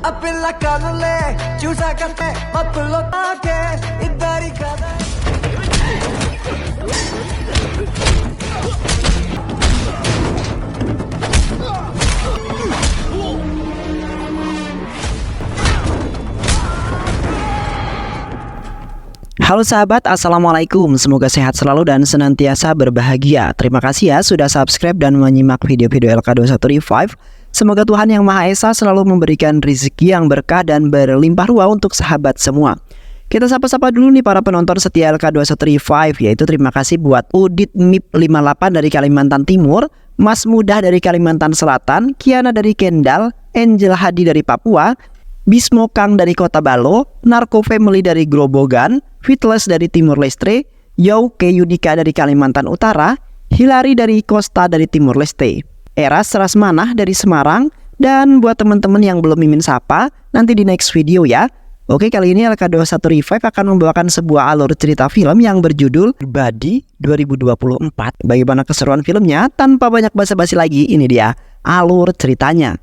ఆ పిల్ల కనులే చూసాకంటే మత్తులో తాకే ఇద్దరి కథ. Halo sahabat, Assalamualaikum. Semoga sehat selalu dan senantiasa berbahagia. Terima kasih ya sudah subscribe dan menyimak video-video LK21 Revive. Semoga Tuhan Yang Maha Esa selalu memberikan rezeki yang berkah dan berlimpah ruah untuk sahabat semua. Kita sapa-sapa dulu nih para penonton setia LK21 Revive, yaitu terima kasih buat Udit MIP 58 dari Kalimantan Timur, Mas Mudah dari Kalimantan Selatan, Kiana dari Kendal, Angel Hadi dari Papua, Bismo Kang dari Kota Balo, Narko Family dari Grobogan, Fitles dari Timur Leste, Yauke Yudika dari Kalimantan Utara, Hilary dari Costa dari Timur Leste, Eras Rasmanah dari Semarang, dan buat teman-teman yang belum mimin sapa, nanti di next video ya. Oke, kali ini LK21 Revive akan membawakan sebuah alur cerita film yang berjudul Badi 2024. Bagaimana keseruan filmnya? Tanpa banyak basa-basi lagi, ini dia alur ceritanya.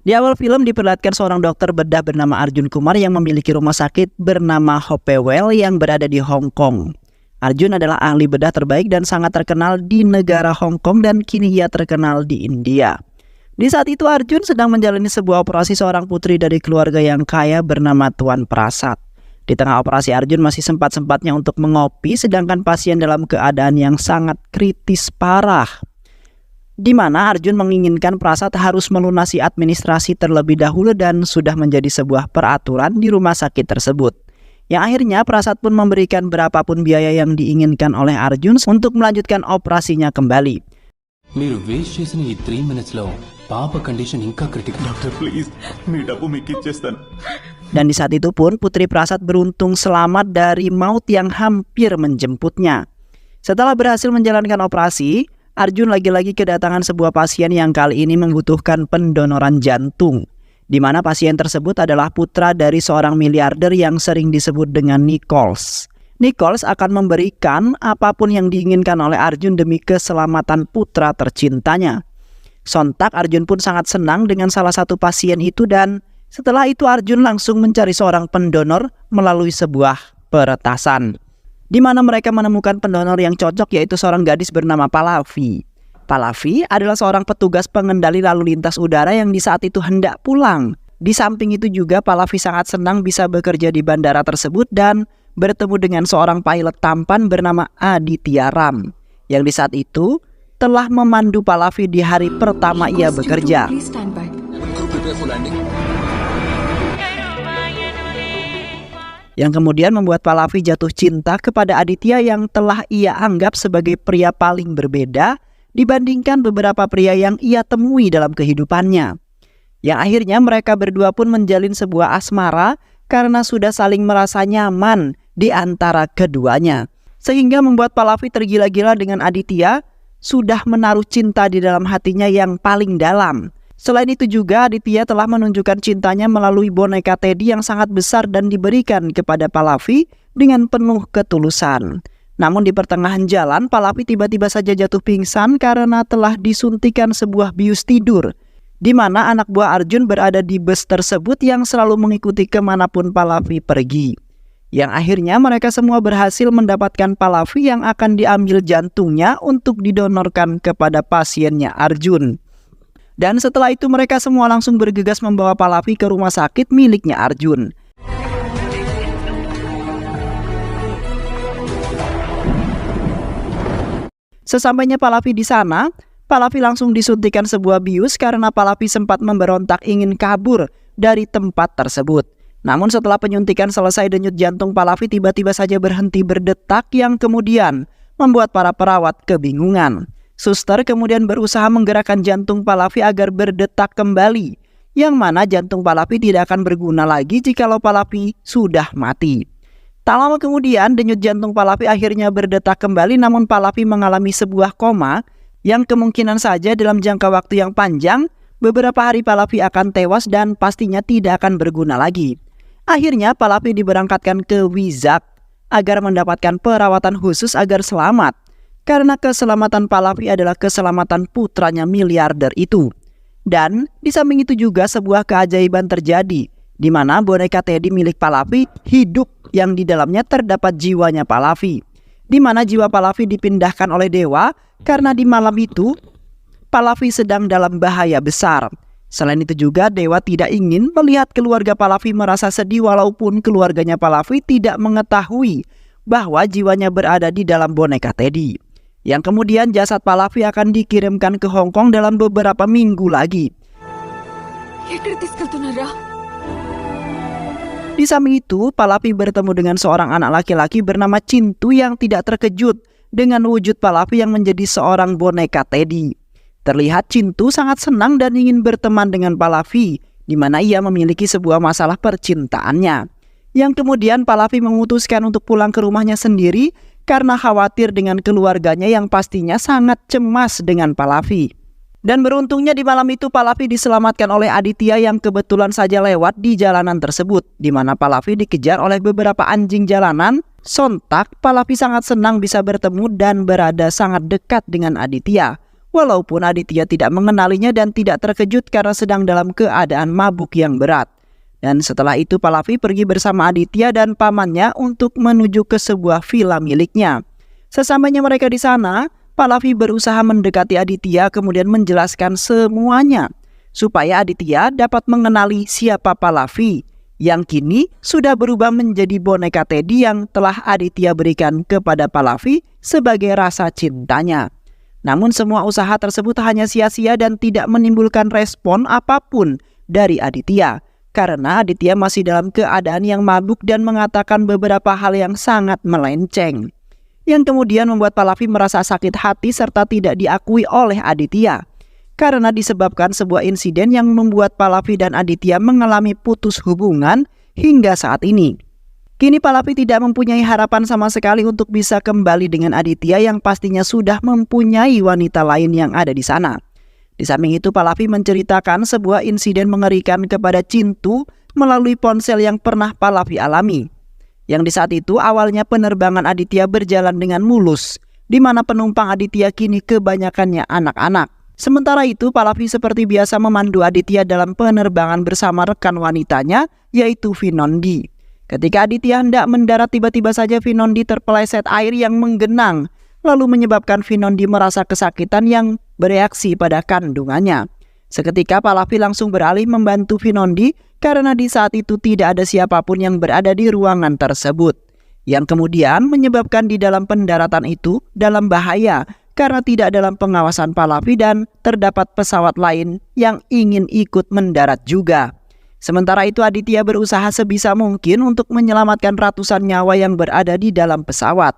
Di awal film diperlihatkan seorang dokter bedah bernama Arjun Kumar yang memiliki rumah sakit bernama Hopewell yang berada di Hong Kong. Arjun adalah ahli bedah terbaik dan sangat terkenal di negara Hong Kong dan kini ia terkenal di India. Di saat itu Arjun sedang menjalani sebuah operasi seorang putri dari keluarga yang kaya bernama Tuan Prasad. Di tengah operasi Arjun masih sempat-sempatnya untuk mengopi sedangkan pasien dalam keadaan yang sangat kritis parah, di mana Arjun menginginkan Prasad harus melunasi administrasi terlebih dahulu dan sudah menjadi sebuah peraturan di rumah sakit tersebut. Yang akhirnya Prasad pun memberikan berapapun biaya yang diinginkan oleh Arjun untuk melanjutkan operasinya kembali. మీరు వేస్ట్ చేసిన ఈ 3 minutes లో పాప కండిషన్ ఇంకా critical. Doctor please మీ డబ్బు మీకు ఇచ్చేస్తాను. Dan di saat itu pun Putri Prasad beruntung selamat dari maut yang hampir menjemputnya. Setelah berhasil menjalankan operasi, Arjun lagi-lagi kedatangan sebuah pasien yang kali ini membutuhkan pendonoran jantung, di mana pasien tersebut adalah putra dari seorang miliarder yang sering disebut dengan Nichols. Nichols akan memberikan apapun yang diinginkan oleh Arjun demi keselamatan putra tercintanya. Sontak Arjun pun sangat senang dengan salah satu pasien itu dan setelah itu Arjun langsung mencari seorang pendonor melalui sebuah peretasan, di mana mereka menemukan pendonor yang cocok, yaitu seorang gadis bernama Pallavi. Pallavi adalah seorang petugas pengendali lalu lintas udara yang di saat itu hendak pulang. Di samping itu juga Pallavi sangat senang bisa bekerja di bandara tersebut dan bertemu dengan seorang pilot tampan bernama Aditya Ram, yang di saat itu telah memandu Pallavi di hari pertama ia bekerja. Yang kemudian membuat Pallavi jatuh cinta kepada Aditya yang telah ia anggap sebagai pria paling berbeda dibandingkan beberapa pria yang ia temui dalam kehidupannya. Yang akhirnya mereka berdua pun menjalin sebuah asmara karena sudah saling merasa nyaman di antara keduanya, sehingga membuat Pallavi tergila-gila dengan Aditya, sudah menaruh cinta di dalam hatinya yang paling dalam. Selain itu juga Aditya telah menunjukkan cintanya melalui boneka Teddy yang sangat besar dan diberikan kepada Pallavi dengan penuh ketulusan. Namun di pertengahan jalan Pallavi tiba-tiba saja jatuh pingsan karena telah disuntikan sebuah bius tidur, di mana anak buah Arjun berada di bus tersebut yang selalu mengikuti kemanapun Pallavi pergi. Yang akhirnya mereka semua berhasil mendapatkan Pallavi yang akan diambil jantungnya untuk didonorkan kepada pasiennya Arjun. Dan setelah itu mereka semua langsung bergegas membawa Pallavi ke rumah sakit miliknya Arjun. Sesampainya Pallavi di sana, Pallavi langsung disuntikan sebuah bius karena Pallavi sempat memberontak ingin kabur dari tempat tersebut. Namun setelah penyuntikan selesai, denyut jantung Pallavi tiba-tiba saja berhenti berdetak yang kemudian membuat para perawat kebingungan. Suster kemudian berusaha menggerakkan jantung Pallavi agar berdetak kembali, yang mana jantung Pallavi tidak akan berguna lagi jikalau Pallavi sudah mati. Tak lama kemudian denyut jantung Pallavi akhirnya berdetak kembali, namun Pallavi mengalami sebuah koma yang kemungkinan saja dalam jangka waktu yang panjang beberapa hari Pallavi akan tewas dan pastinya tidak akan berguna lagi. Akhirnya Pallavi diberangkatkan ke Wizak agar mendapatkan perawatan khusus agar selamat. Karena keselamatan Pallavi adalah keselamatan putranya miliarder itu. Dan di samping itu juga sebuah keajaiban terjadi, di mana boneka Teddy milik Pallavi hidup yang di dalamnya terdapat jiwanya Pallavi. Di mana jiwa Pallavi dipindahkan oleh dewa karena di malam itu Pallavi sedang dalam bahaya besar. Selain itu juga dewa tidak ingin melihat keluarga Pallavi merasa sedih walaupun keluarganya Pallavi tidak mengetahui bahwa jiwanya berada di dalam boneka Teddy. Yang kemudian jasad Pallavi akan dikirimkan ke Hong Kong dalam beberapa minggu lagi. Di samping itu, Pallavi bertemu dengan seorang anak laki-laki bernama Cintu yang tidak terkejut dengan wujud Pallavi yang menjadi seorang boneka Teddy. Terlihat Cintu sangat senang dan ingin berteman dengan Pallavi, di mana ia memiliki sebuah masalah percintaannya. Yang kemudian Pallavi memutuskan untuk pulang ke rumahnya sendiri karena khawatir dengan keluarganya yang pastinya sangat cemas dengan Pallavi. Dan beruntungnya di malam itu Pallavi diselamatkan oleh Aditya yang kebetulan saja lewat di jalanan tersebut, di mana Pallavi dikejar oleh beberapa anjing jalanan. Sontak Pallavi sangat senang bisa bertemu dan berada sangat dekat dengan Aditya. Walaupun Aditya tidak mengenalinya dan tidak terkejut karena sedang dalam keadaan mabuk yang berat. Dan setelah itu Pallavi pergi bersama Aditya dan pamannya untuk menuju ke sebuah villa miliknya. Sesampainya mereka di sana, Pallavi berusaha mendekati Aditya kemudian menjelaskan semuanya supaya Aditya dapat mengenali siapa Pallavi yang kini sudah berubah menjadi boneka Teddy yang telah Aditya berikan kepada Pallavi sebagai rasa cintanya. Namun semua usaha tersebut hanya sia-sia dan tidak menimbulkan respon apapun dari Aditya. Karena Aditya masih dalam keadaan yang mabuk dan mengatakan beberapa hal yang sangat melenceng. Yang kemudian membuat Pallavi merasa sakit hati serta tidak diakui oleh Aditya. Karena disebabkan sebuah insiden yang membuat Pallavi dan Aditya mengalami putus hubungan hingga saat ini. Kini Pallavi tidak mempunyai harapan sama sekali untuk bisa kembali dengan Aditya yang pastinya sudah mempunyai wanita lain yang ada di sana. Di samping itu Pallavi menceritakan sebuah insiden mengerikan kepada Cintu melalui ponsel yang pernah Pallavi alami. Yang di saat itu awalnya penerbangan Aditya berjalan dengan mulus, di mana penumpang Aditya kini kebanyakannya anak-anak. Sementara itu Pallavi seperti biasa memandu Aditya dalam penerbangan bersama rekan wanitanya yaitu Vinondi. Ketika Aditya hendak mendarat tiba-tiba saja Vinondi terpeleset air yang menggenang. Lalu menyebabkan Vinondi merasa kesakitan yang bereaksi pada kandungannya. Seketika Pallavi langsung beralih membantu Vinondi karena di saat itu tidak ada siapapun yang berada di ruangan tersebut. Yang kemudian menyebabkan di dalam pendaratan itu dalam bahaya karena tidak dalam pengawasan Pallavi dan terdapat pesawat lain yang ingin ikut mendarat juga. Sementara itu Aditya berusaha sebisa mungkin untuk menyelamatkan ratusan nyawa yang berada di dalam pesawat.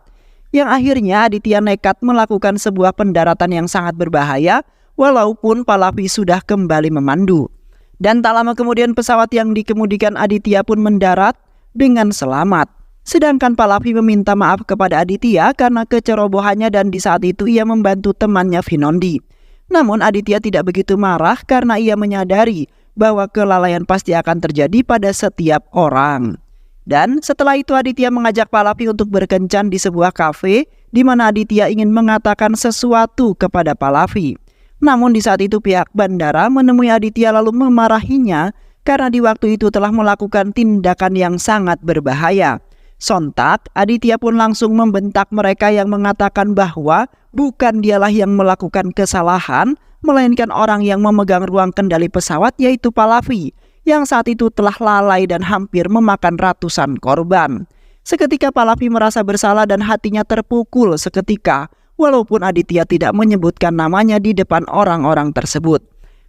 Yang akhirnya Aditya nekat melakukan sebuah pendaratan yang sangat berbahaya walaupun Pallavi sudah kembali memandu. Dan tak lama kemudian pesawat yang dikemudikan Aditya pun mendarat dengan selamat. Sedangkan Pallavi meminta maaf kepada Aditya karena kecerobohannya dan di saat itu ia membantu temannya Vinondi. Namun Aditya tidak begitu marah karena ia menyadari bahwa kelalaian pasti akan terjadi pada setiap orang. Dan setelah itu Aditya mengajak Pallavi untuk berkencan di sebuah kafe di mana Aditya ingin mengatakan sesuatu kepada Pallavi. Namun di saat itu pihak bandara menemui Aditya lalu memarahinya karena di waktu itu telah melakukan tindakan yang sangat berbahaya. Sontak Aditya pun langsung membentak mereka yang mengatakan bahwa bukan dialah yang melakukan kesalahan, melainkan orang yang memegang ruang kendali pesawat yaitu Pallavi, yang saat itu telah lalai dan hampir memakan ratusan korban. Seketika Pallavi merasa bersalah dan hatinya terpukul seketika, walaupun Aditya tidak menyebutkan namanya di depan orang-orang tersebut.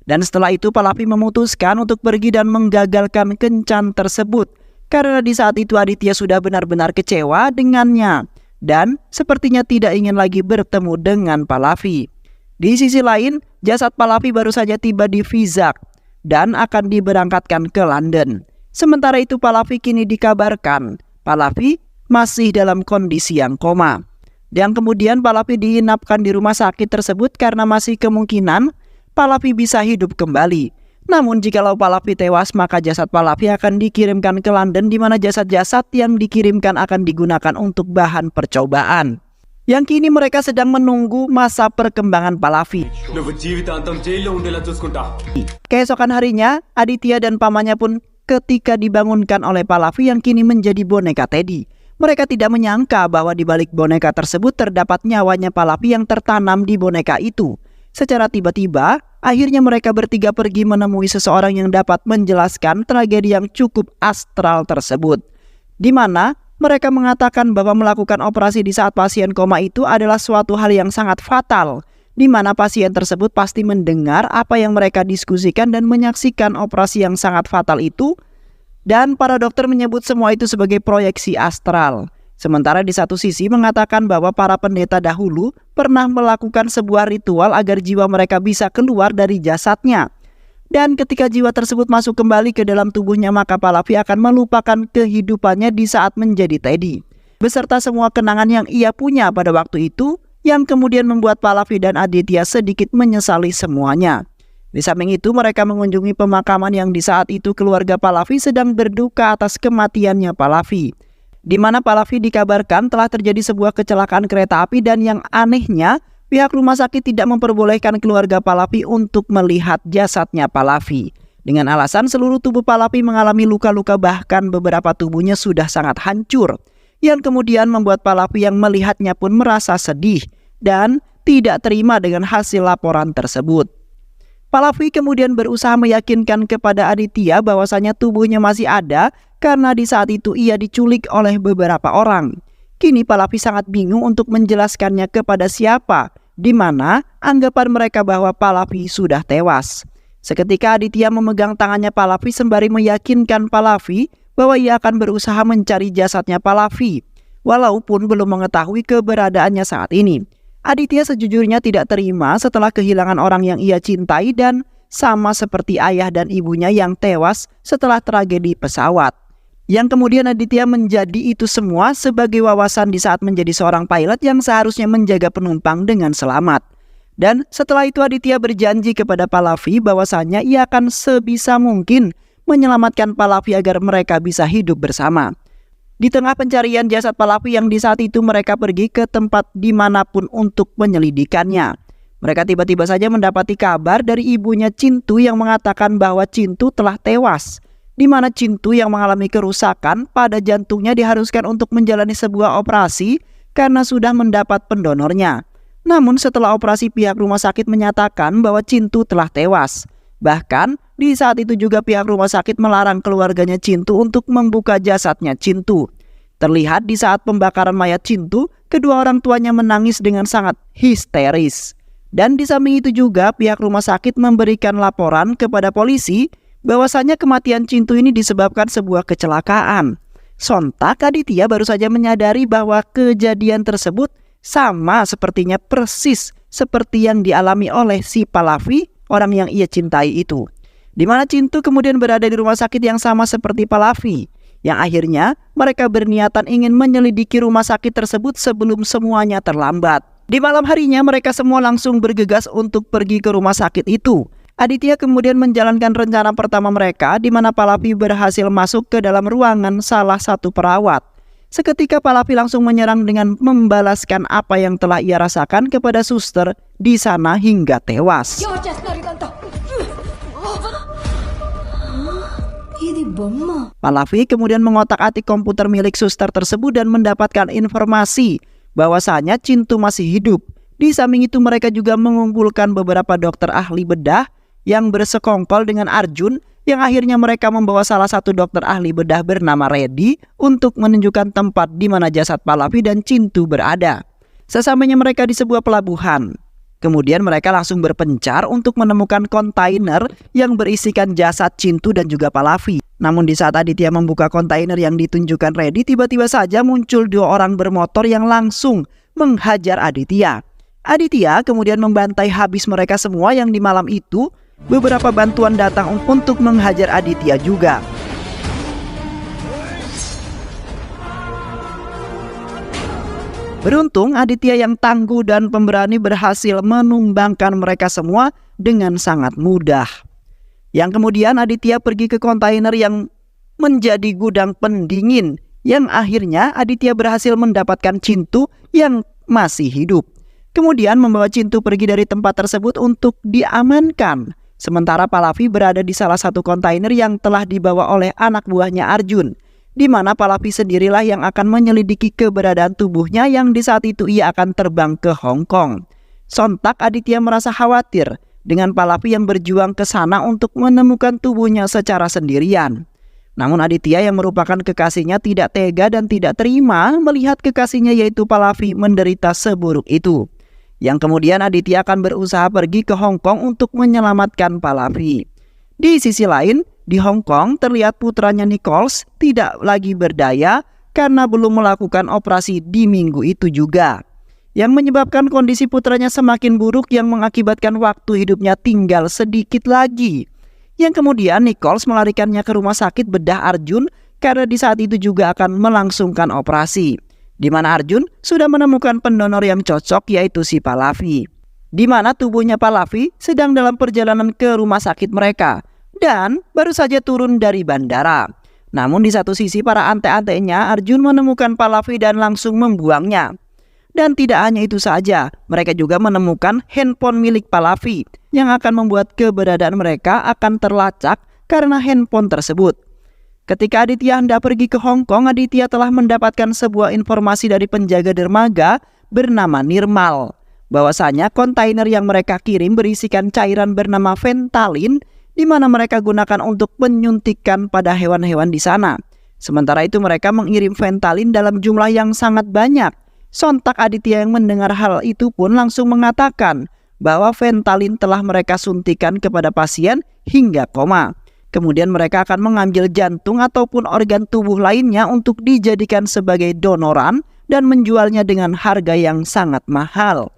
Dan setelah itu Pallavi memutuskan untuk pergi dan menggagalkan kencan tersebut, karena di saat itu Aditya sudah benar-benar kecewa dengannya, dan sepertinya tidak ingin lagi bertemu dengan Pallavi. Di sisi lain, jasad Pallavi baru saja tiba di Vizak dan akan diberangkatkan ke London. Sementara itu Pallavi kini dikabarkan Pallavi masih dalam kondisi yang koma. Dan kemudian Pallavi diinapkan di rumah sakit tersebut karena masih kemungkinan Pallavi bisa hidup kembali. Namun jikalau Pallavi tewas, maka jasad Pallavi akan dikirimkan ke London, di mana jasad-jasad yang dikirimkan akan digunakan untuk bahan percobaan. Yang kini mereka sedang menunggu masa perkembangan Pallavi. Keesokan harinya, Aditya dan pamannya pun ketika dibangunkan oleh Pallavi yang kini menjadi boneka Teddy. Mereka tidak menyangka bahwa di balik boneka tersebut terdapat nyawanya Pallavi yang tertanam di boneka itu. Secara tiba-tiba, akhirnya mereka bertiga pergi menemui seseorang yang dapat menjelaskan tragedi yang cukup astral tersebut. Di mana mereka mengatakan bahwa melakukan operasi di saat pasien koma itu adalah suatu hal yang sangat fatal, di mana pasien tersebut pasti mendengar apa yang mereka diskusikan dan menyaksikan operasi yang sangat fatal itu, dan para dokter menyebut semua itu sebagai proyeksi astral. Sementara di satu sisi mengatakan bahwa para pendeta dahulu pernah melakukan sebuah ritual agar jiwa mereka bisa keluar dari jasadnya. Dan ketika jiwa tersebut masuk kembali ke dalam tubuhnya, maka Pallavi akan melupakan kehidupannya di saat menjadi Teddy, beserta semua kenangan yang ia punya pada waktu itu, yang kemudian membuat Pallavi dan Aditya sedikit menyesali semuanya. Di samping itu, mereka mengunjungi pemakaman yang di saat itu keluarga Pallavi sedang berduka atas kematiannya Pallavi, di mana Pallavi dikabarkan telah terjadi sebuah kecelakaan kereta api, dan yang anehnya pihak rumah sakit tidak memperbolehkan keluarga Pallavi untuk melihat jasadnya Pallavi, dengan alasan seluruh tubuh Pallavi mengalami luka-luka, bahkan beberapa tubuhnya sudah sangat hancur, yang kemudian membuat Pallavi yang melihatnya pun merasa sedih dan tidak terima dengan hasil laporan tersebut. Pallavi kemudian berusaha meyakinkan kepada Aditya bahwasanya tubuhnya masih ada karena di saat itu ia diculik oleh beberapa orang. Kini Pallavi sangat bingung untuk menjelaskannya kepada siapa, di mana anggapan mereka bahwa Pallavi sudah tewas. Seketika Aditya memegang tangannya Pallavi sembari meyakinkan Pallavi bahwa ia akan berusaha mencari jasadnya Pallavi, walaupun belum mengetahui keberadaannya saat ini. Aditya sejujurnya tidak terima setelah kehilangan orang yang ia cintai, dan sama seperti ayah dan ibunya yang tewas setelah tragedi pesawat. Yang kemudian Aditya menjadi itu semua sebagai wawasan di saat menjadi seorang pilot yang seharusnya menjaga penumpang dengan selamat. Dan setelah itu Aditya berjanji kepada Pallavi bahwasanya ia akan sebisa mungkin menyelamatkan Pallavi agar mereka bisa hidup bersama. Di tengah pencarian jasad Pallavi yang di saat itu mereka pergi ke tempat dimanapun untuk menyelidikannya, mereka tiba-tiba saja mendapati kabar dari ibunya Cintu yang mengatakan bahwa Cintu telah tewas, di mana Cintu yang mengalami kerusakan pada jantungnya diharuskan untuk menjalani sebuah operasi karena sudah mendapat pendonornya. Namun setelah operasi pihak rumah sakit menyatakan bahwa Cintu telah tewas. Bahkan di saat itu juga pihak rumah sakit melarang keluarganya Cintu untuk membuka jasadnya Cintu. Terlihat di saat pembakaran mayat Cintu, kedua orang tuanya menangis dengan sangat histeris. Dan di samping itu juga pihak rumah sakit memberikan laporan kepada polisi bahwasanya kematian Cintu ini disebabkan sebuah kecelakaan. Sontak Aditya baru saja menyadari bahwa kejadian tersebut sama sepertinya persis seperti yang dialami oleh si Pallavi, orang yang ia cintai itu. Di mana Cintu kemudian berada di rumah sakit yang sama seperti Pallavi, yang akhirnya mereka berniatan ingin menyelidiki rumah sakit tersebut sebelum semuanya terlambat. Di malam harinya mereka semua langsung bergegas untuk pergi ke rumah sakit itu. Aditya kemudian menjalankan rencana pertama mereka, di mana Pallavi berhasil masuk ke dalam ruangan salah satu perawat. Seketika Pallavi langsung menyerang dengan membalaskan apa yang telah ia rasakan kepada suster di sana hingga tewas. Pallavi kemudian mengotak-atik komputer milik suster tersebut dan mendapatkan informasi bahwasanya Cintu masih hidup. Di samping itu mereka juga mengumpulkan beberapa dokter ahli bedah yang bersekongkol dengan Arjun, yang akhirnya mereka membawa salah satu dokter ahli bedah bernama Reddy untuk menunjukkan tempat di mana jasad Pallavi dan Cintu berada. Sesampainya mereka di sebuah pelabuhan, kemudian mereka langsung berpencar untuk menemukan kontainer yang berisikan jasad Cintu dan juga Pallavi. Namun di saat Aditya membuka kontainer yang ditunjukkan Reddy, tiba-tiba saja muncul dua orang bermotor yang langsung menghajar Aditya. Aditya kemudian membantai habis mereka semua, yang di malam itu beberapa bantuan datang untuk menghajar Aditya juga. Beruntung Aditya yang tangguh dan pemberani berhasil menumbangkan mereka semua dengan sangat mudah. Yang kemudian Aditya pergi ke kontainer yang menjadi gudang pendingin, yang akhirnya Aditya berhasil mendapatkan Cintu yang masih hidup. Kemudian membawa Cintu pergi dari tempat tersebut untuk diamankan. Sementara Pallavi berada di salah satu kontainer yang telah dibawa oleh anak buahnya Arjun, di mana Pallavi sendirilah yang akan menyelidiki keberadaan tubuhnya yang di saat itu ia akan terbang ke Hong Kong. Sontak Aditya merasa khawatir dengan Pallavi yang berjuang ke sana untuk menemukan tubuhnya secara sendirian. Namun Aditya yang merupakan kekasihnya tidak tega dan tidak terima melihat kekasihnya yaitu Pallavi menderita seburuk itu. Yang kemudian Aditya akan berusaha pergi ke Hong Kong untuk menyelamatkan Pallavi. Di sisi lain, di Hong Kong terlihat putranya Nichols tidak lagi berdaya karena belum melakukan operasi di minggu itu juga, yang menyebabkan kondisi putranya semakin buruk yang mengakibatkan waktu hidupnya tinggal sedikit lagi. Yang kemudian Nichols melarikannya ke rumah sakit bedah Arjun karena di saat itu juga akan melangsungkan operasi, di mana Arjun sudah menemukan pendonor yang cocok yaitu si Pallavi, di mana tubuhnya Pallavi sedang dalam perjalanan ke rumah sakit mereka dan baru saja turun dari bandara. Namun di satu sisi para ante-antenya Arjun menemukan Pallavi dan langsung membuangnya. Dan tidak hanya itu saja, mereka juga menemukan handphone milik Pallavi yang akan membuat keberadaan mereka akan terlacak karena handphone tersebut. Ketika Aditya hendak pergi ke Hong Kong, Aditya telah mendapatkan sebuah informasi dari penjaga dermaga bernama Nirmal, bahwasanya kontainer yang mereka kirim berisikan cairan bernama Fentanyl, di mana mereka gunakan untuk menyuntikkan pada hewan-hewan di sana. Sementara itu mereka mengirim Fentanyl dalam jumlah yang sangat banyak. Sontak Aditya yang mendengar hal itu pun langsung mengatakan bahwa Fentanyl telah mereka suntikan kepada pasien hingga koma. Kemudian mereka akan mengambil jantung ataupun organ tubuh lainnya untuk dijadikan sebagai donoran dan menjualnya dengan harga yang sangat mahal.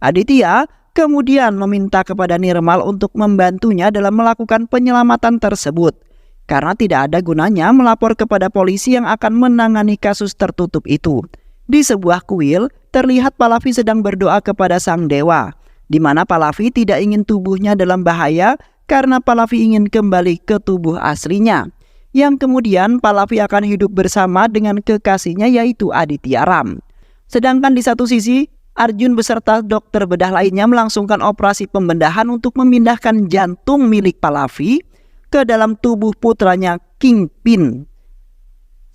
Aditya kemudian meminta kepada Nirmal untuk membantunya dalam melakukan penyelamatan tersebut, karena tidak ada gunanya melapor kepada polisi yang akan menangani kasus tertutup itu. Di sebuah kuil, terlihat Pallavi sedang berdoa kepada sang dewa, di mana Pallavi tidak ingin tubuhnya dalam bahaya karena Pallavi ingin kembali ke tubuh aslinya. Yang kemudian Pallavi akan hidup bersama dengan kekasihnya yaitu Aditya Ram. Sedangkan di satu sisi, Arjun beserta dokter bedah lainnya melangsungkan operasi pembedahan untuk memindahkan jantung milik Pallavi ke dalam tubuh putranya Kingpin.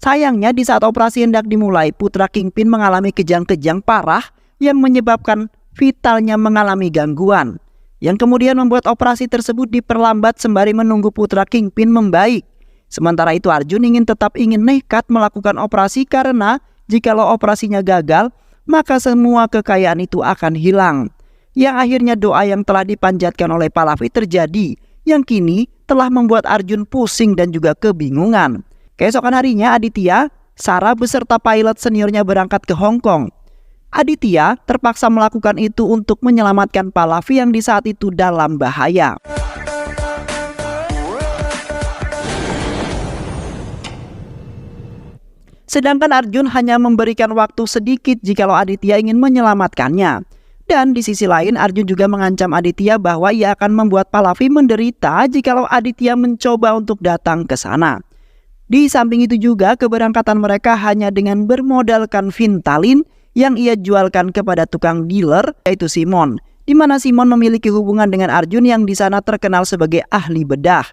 Sayangnya di saat operasi hendak dimulai, putra Kingpin mengalami kejang-kejang parah yang menyebabkan vitalnya mengalami gangguan, yang kemudian membuat operasi tersebut diperlambat sembari menunggu putra Kingpin membaik. Sementara itu Arjun tetap ingin nekat melakukan operasi karena jikalau operasinya gagal, maka semua kekayaan itu akan hilang. Yang akhirnya doa yang telah dipanjatkan oleh Pallavi terjadi, yang kini telah membuat Arjun pusing dan juga kebingungan. Keesokan harinya Aditya, Sarah beserta pilot seniornya berangkat ke Hong Kong. Aditya terpaksa melakukan itu untuk menyelamatkan Pallavi yang di saat itu dalam bahaya. Sedangkan Arjun hanya memberikan waktu sedikit jikalau Aditya ingin menyelamatkannya. Dan di sisi lain Arjun juga mengancam Aditya bahwa ia akan membuat Pallavi menderita jikalau Aditya mencoba untuk datang ke sana. Di samping itu juga keberangkatan mereka hanya dengan bermodalkan Fentanyl yang ia jualkan kepada tukang dealer yaitu Simon, di mana Simon memiliki hubungan dengan Arjun yang di sana terkenal sebagai ahli bedah.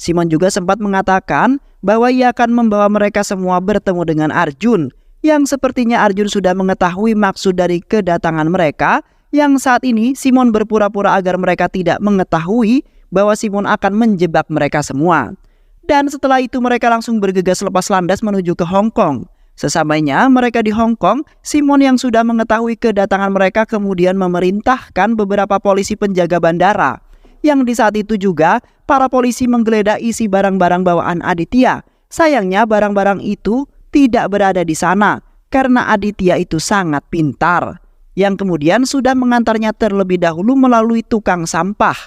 Simon juga sempat mengatakan bahwa ia akan membawa mereka semua bertemu dengan Arjun, yang sepertinya Arjun sudah mengetahui maksud dari kedatangan mereka, yang saat ini Simon berpura-pura agar mereka tidak mengetahui bahwa Simon akan menjebak mereka semua. Dan setelah itu mereka langsung bergegas lepas landas menuju ke Hong Kong. Sesampainya mereka di Hong Kong, Simon yang sudah mengetahui kedatangan mereka kemudian memerintahkan beberapa polisi penjaga bandara. Yang di saat itu juga para polisi menggeledah isi barang-barang bawaan Aditya. Sayangnya barang-barang itu tidak berada di sana karena Aditya itu sangat pintar, yang kemudian sudah mengantarnya terlebih dahulu melalui tukang sampah.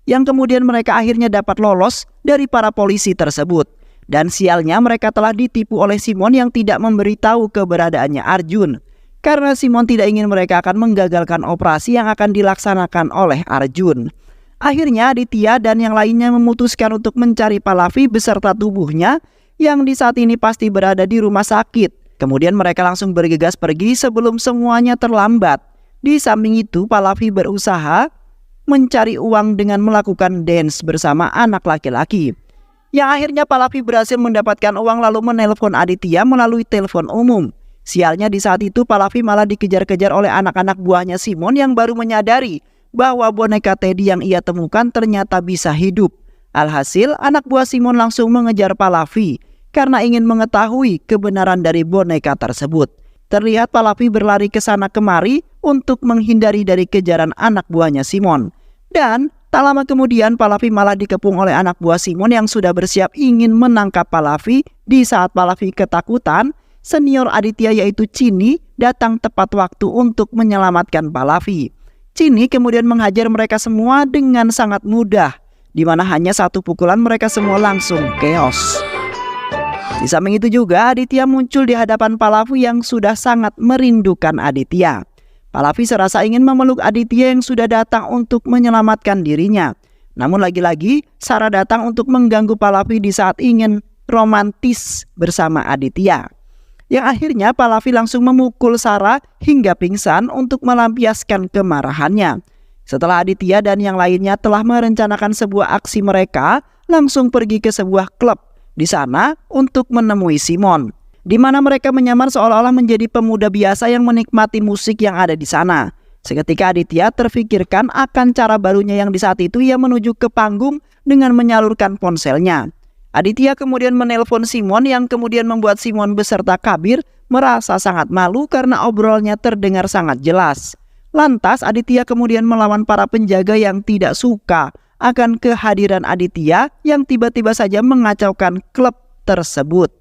Yang kemudian mereka akhirnya dapat lolos dari para polisi tersebut. Dan sialnya mereka telah ditipu oleh Simon yang tidak memberitahu keberadaannya Arjun. karena Simon tidak ingin mereka akan menggagalkan operasi yang akan dilaksanakan oleh Arjun. Akhirnya Aditya dan yang lainnya memutuskan untuk mencari Pallavi beserta tubuhnya yang di saat ini pasti berada di rumah sakit. Kemudian mereka langsung bergegas pergi sebelum semuanya terlambat. Di samping itu Pallavi berusaha mencari uang dengan melakukan dance bersama anak laki-laki. Yang akhirnya Pallavi berhasil mendapatkan uang lalu menelpon Aditya melalui telepon umum. Sialnya di saat itu Pallavi malah dikejar-kejar oleh anak-anak buahnya Simon yang baru menyadari bahwa boneka Teddy yang ia temukan ternyata bisa hidup. Alhasil anak buah Simon langsung mengejar Pallavi karena ingin mengetahui kebenaran dari boneka tersebut. Terlihat Pallavi berlari ke sana kemari untuk menghindari dari kejaran anak buahnya Simon. Dan tak lama kemudian Pallavi malah dikepung oleh anak buah Simon yang sudah bersiap ingin menangkap Pallavi. Di saat Pallavi ketakutan, senior Aditya yaitu Chini datang tepat waktu untuk menyelamatkan Pallavi. Chini kemudian menghajar mereka semua dengan sangat mudah, di mana hanya satu pukulan mereka semua langsung chaos. Di samping itu juga Aditya muncul di hadapan Pallavi yang sudah sangat merindukan Aditya. Pallavi serasa ingin memeluk Aditya yang sudah datang untuk menyelamatkan dirinya. Namun lagi-lagi Sarah datang untuk mengganggu Pallavi di saat ingin romantis bersama Aditya. Yang akhirnya Pallavi langsung memukul Sarah hingga pingsan untuk melampiaskan kemarahannya. Setelah Aditya dan yang lainnya telah merencanakan sebuah aksi, mereka langsung pergi ke sebuah klub di sana untuk menemui Simon, di mana mereka menyamar seolah-olah menjadi pemuda biasa yang menikmati musik yang ada di sana. Seketika Aditya terfikirkan akan cara barunya yang di saat itu ia menuju ke panggung dengan menyalurkan ponselnya. Aditya kemudian menelpon Simon yang kemudian membuat Simon beserta Kabir merasa sangat malu karena obrolnya terdengar sangat jelas. Lantas Aditya kemudian melawan para penjaga yang tidak suka akan kehadiran Aditya yang tiba-tiba saja mengacaukan klub tersebut.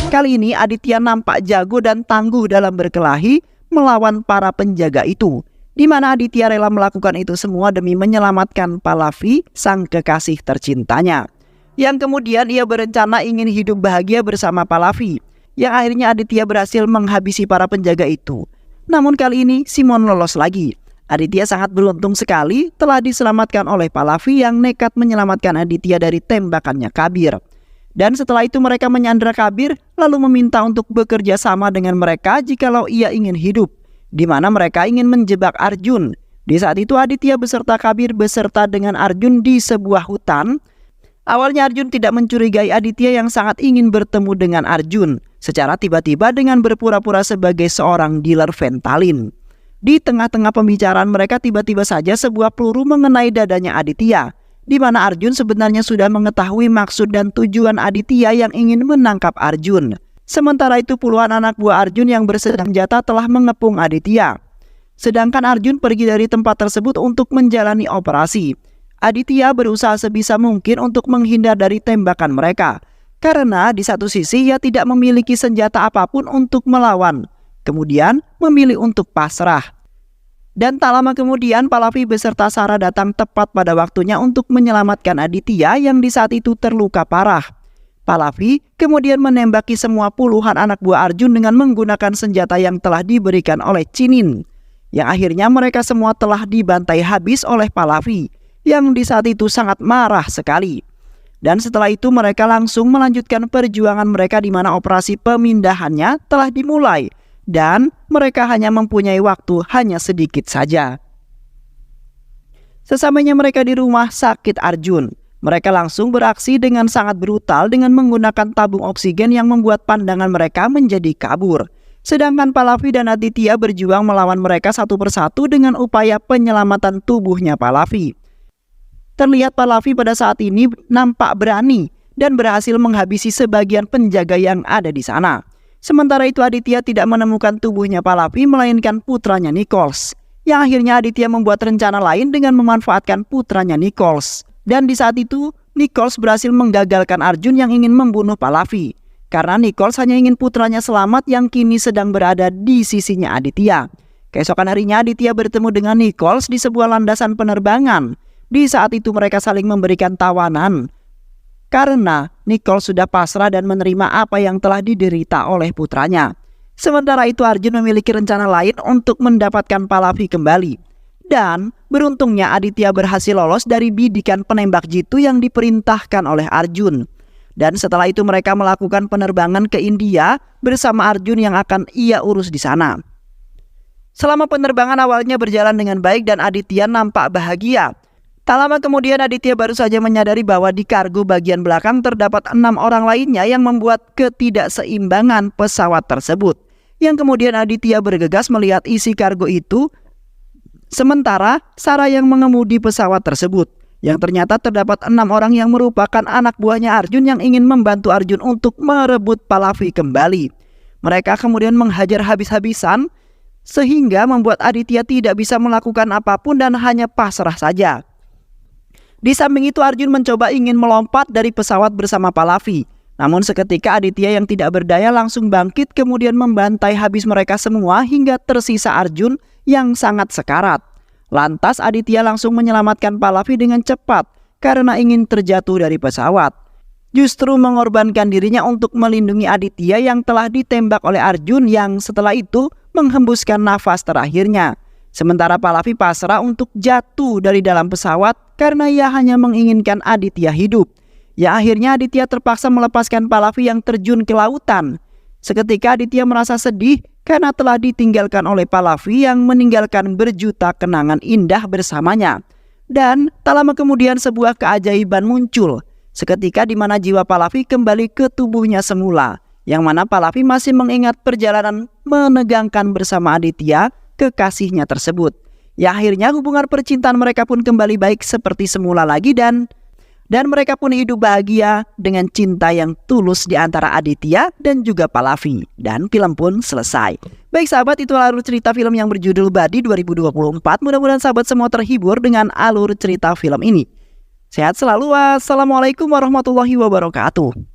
Kali ini Aditya nampak jago dan tangguh dalam berkelahi melawan para penjaga itu, di mana Aditya rela melakukan itu semua demi menyelamatkan Pallavi, sang kekasih tercintanya. Yang kemudian ia berencana ingin hidup bahagia bersama Pallavi. Yang akhirnya Aditya berhasil menghabisi para penjaga itu. Namun kali ini Simon lolos lagi. Aditya sangat beruntung sekali telah diselamatkan oleh Pallavi yang nekat menyelamatkan Aditya dari tembakannya Kabir. Dan setelah itu mereka menyandra Kabir lalu meminta untuk bekerja sama dengan mereka jikalau ia ingin hidup, di mana mereka ingin menjebak Arjun. Di saat itu Aditya beserta Kabir beserta dengan Arjun di sebuah hutan. Awalnya Arjun tidak mencurigai Aditya yang sangat ingin bertemu dengan Arjun. Secara tiba-tiba dengan berpura-pura sebagai seorang dealer Ventalin. Di tengah-tengah pembicaraan mereka tiba-tiba saja sebuah peluru mengenai dadanya Aditya, di mana Arjun sebenarnya sudah mengetahui maksud dan tujuan Aditya yang ingin menangkap Arjun. Sementara itu puluhan anak buah Arjun yang bersenjata telah mengepung Aditya. Sedangkan Arjun pergi dari tempat tersebut untuk menjalani operasi. Aditya berusaha sebisa mungkin untuk menghindar dari tembakan mereka, karena di satu sisi ia tidak memiliki senjata apapun untuk melawan, kemudian memilih untuk pasrah. Dan tak lama kemudian Pallavi beserta Sarah datang tepat pada waktunya untuk menyelamatkan Aditya yang di saat itu terluka parah. Pallavi kemudian menembaki semua puluhan anak buah Arjun dengan menggunakan senjata yang telah diberikan oleh Chinin. Yang akhirnya mereka semua telah dibantai habis oleh Pallavi yang di saat itu sangat marah sekali. Dan setelah itu mereka langsung melanjutkan perjuangan mereka di mana operasi pemindahannya telah dimulai. Dan mereka hanya mempunyai waktu hanya sedikit saja. Sesampainya mereka di rumah sakit Arjun, mereka langsung beraksi dengan sangat brutal dengan menggunakan tabung oksigen yang membuat pandangan mereka menjadi kabur. Sedangkan Pallavi dan Aditya berjuang melawan mereka satu persatu dengan upaya penyelamatan tubuhnya Pallavi. Terlihat Pallavi pada saat ini nampak berani dan berhasil menghabisi sebagian penjaga yang ada di sana. Sementara itu Aditya tidak menemukan tubuhnya Pallavi melainkan putranya Nichols. Yang akhirnya Aditya membuat rencana lain dengan memanfaatkan putranya Nichols. Dan di saat itu Nichols berhasil menggagalkan Arjun yang ingin membunuh Pallavi. Karena Nichols hanya ingin putranya selamat yang kini sedang berada di sisinya Aditya. Keesokan harinya Aditya bertemu dengan Nichols di sebuah landasan penerbangan. Di saat itu mereka saling memberikan tawanan karena Nicole sudah pasrah dan menerima apa yang telah diderita oleh putranya. Sementara itu Arjun memiliki rencana lain untuk mendapatkan Pallavi kembali. Dan beruntungnya Aditya berhasil lolos dari bidikan penembak jitu yang diperintahkan oleh Arjun. Dan setelah itu mereka melakukan penerbangan ke India bersama Arjun yang akan ia urus di sana. Selama penerbangan awalnya berjalan dengan baik dan Aditya nampak bahagia. Tak lama kemudian Aditya baru saja menyadari bahwa di kargo bagian belakang terdapat 6 orang lainnya yang membuat ketidakseimbangan pesawat tersebut. Yang kemudian Aditya bergegas melihat isi kargo itu, sementara Sarah yang mengemudi pesawat tersebut. Yang ternyata terdapat 6 orang yang merupakan anak buahnya Arjun yang ingin membantu Arjun untuk merebut Pallavi kembali. Mereka kemudian menghajar habis-habisan sehingga membuat Aditya tidak bisa melakukan apapun dan hanya pasrah saja. Di samping itu Arjun mencoba ingin melompat dari pesawat bersama Pallavi. Namun seketika Aditya yang tidak berdaya langsung bangkit kemudian membantai habis mereka semua hingga tersisa Arjun yang sangat sekarat. Lantas Aditya langsung menyelamatkan Pallavi dengan cepat karena ingin terjatuh dari pesawat. Justru mengorbankan dirinya untuk melindungi Aditya yang telah ditembak oleh Arjun yang setelah itu menghembuskan nafas terakhirnya. Sementara Pallavi pasrah untuk jatuh dari dalam pesawat karena ia hanya menginginkan Aditya hidup. Ya akhirnya Aditya terpaksa melepaskan Pallavi yang terjun ke lautan. Seketika Aditya merasa sedih karena telah ditinggalkan oleh Pallavi yang meninggalkan berjuta kenangan indah bersamanya. Dan tak lama kemudian sebuah keajaiban muncul. Seketika di mana jiwa Pallavi kembali ke tubuhnya semula. Yang mana Pallavi masih mengingat perjalanan menegangkan bersama Aditya kekasihnya tersebut. Ya akhirnya hubungan percintaan mereka pun kembali baik seperti semula lagi dan mereka pun hidup bahagia dengan cinta yang tulus di antara Aditya dan juga Pallavi. Dan film pun selesai. Baik sahabat, itu alur cerita film yang berjudul Badi 2024. Mudah-mudahan sahabat semua terhibur dengan alur cerita film ini. Sehat selalu. Wassalamualaikum warahmatullahi wabarakatuh.